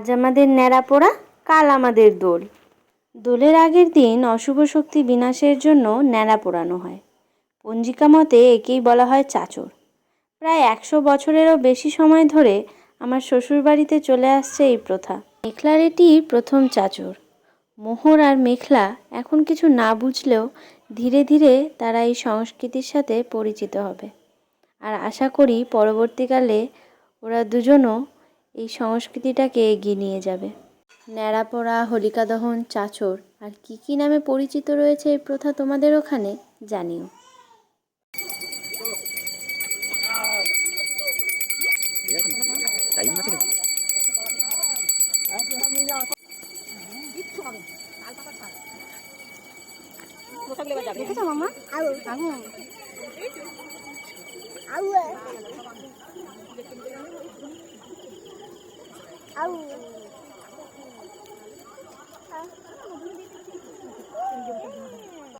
আজ আমাদের ন্যাড়া পোড়া, কাল আমাদের দোল। দোলের আগের দিন অশুভ শক্তি বিনাশের জন্য ন্যাড়া পোড়ানো হয়। পঞ্জিকা মতে একেই বলা হয় চাচর। প্রায় 100 বছরেরও বেশি সময় ধরে আমার শ্বশুরবাড়িতে চলে আসছে এই প্রথা। মেখলার এটি প্রথম চাচর। মোহর আর মেখলা এখন কিছু না বুঝলেও ধীরে ধীরে তারা এই সংস্কৃতির সাথে পরিচিত হবে। আর আশা করি পরবর্তীকালে ওরা দুজনও এই সংস্কৃতিটাকে এগিয়ে নিয়ে যাবে। ন্যাড়া পোড়া, হোলিকা দহন, চাচর আর কী কী নামে পরিচিত রয়েছে এই প্রথা তোমাদের ওখানে জানিও। দেখেছো মামা? আগুন আউ